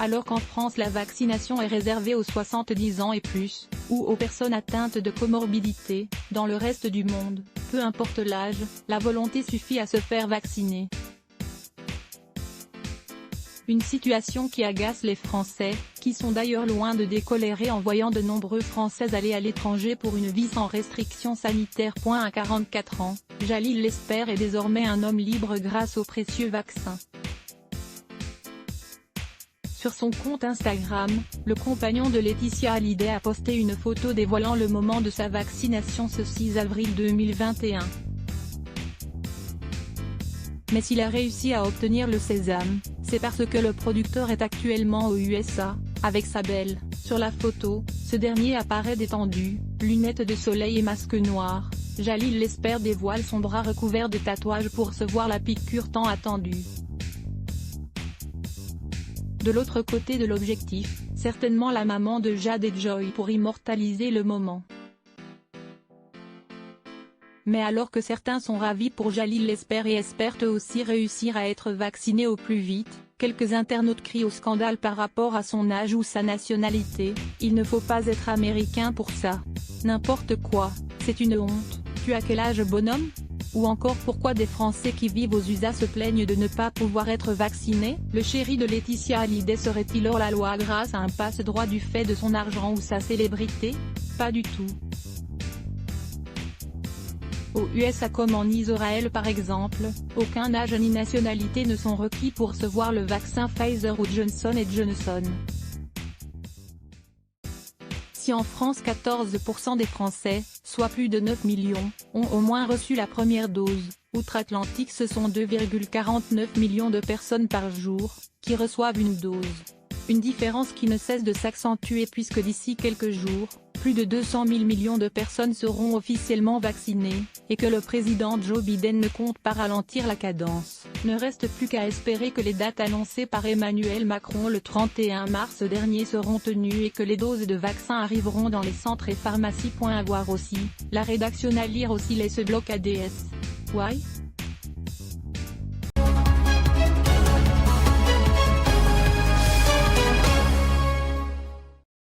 Alors qu'en France la vaccination est réservée aux 70 ans et plus, ou aux personnes atteintes de comorbidité, dans le reste du monde, peu importe l'âge, la volonté suffit à se faire vacciner. Une situation qui agace les Français, qui sont d'ailleurs loin de décolérer en voyant de nombreux Français aller à l'étranger pour une vie sans restrictions sanitaires. À 44 ans, Jalil Lesper est désormais un homme libre grâce au précieux vaccin. Sur son compte Instagram, le compagnon de Laetitia Hallyday a posté une photo dévoilant le moment de sa vaccination ce 6 avril 2021. Mais s'il a réussi à obtenir le sésame, c'est parce que le producteur est actuellement aux USA, avec sa belle. Sur la photo, ce dernier apparaît détendu, lunettes de soleil et masque noir. Jalil Lesper dévoile son bras recouvert de tatouages pour recevoir la piqûre tant attendue. De l'autre côté de l'objectif, certainement la maman de Jade et Joy pour immortaliser le moment. Mais alors que certains sont ravis pour Jalil Lesper et espèrent eux aussi réussir à être vaccinés au plus vite, quelques internautes crient au scandale par rapport à son âge ou sa nationalité. Il ne faut pas être américain pour ça. N'importe quoi, c'est une honte. Tu as quel âge bonhomme? Ou encore pourquoi des Français qui vivent aux USA se plaignent de ne pas pouvoir être vaccinés? Le chéri de Laetitia Hallyday serait-il hors la loi grâce à un passe-droit du fait de son argent ou sa célébrité? Pas du tout. Aux USA comme en Israël par exemple, aucun âge ni nationalité ne sont requis pour recevoir le vaccin Pfizer ou Johnson & Johnson. Si en France 14% des Français, soit plus de 9 millions, ont au moins reçu la première dose, outre-Atlantique ce sont 2,49 millions de personnes par jour, qui reçoivent une dose. Une différence qui ne cesse de s'accentuer puisque d'ici quelques jours, plus de 200 000 millions de personnes seront officiellement vaccinées, et que le président Joe Biden ne compte pas ralentir la cadence. Ne reste plus qu'à espérer que les dates annoncées par Emmanuel Macron le 31 mars dernier seront tenues et que les doses de vaccins arriveront dans les centres et pharmacies. À voir aussi, la rédaction à lire aussi les ce bloc ADS. Why?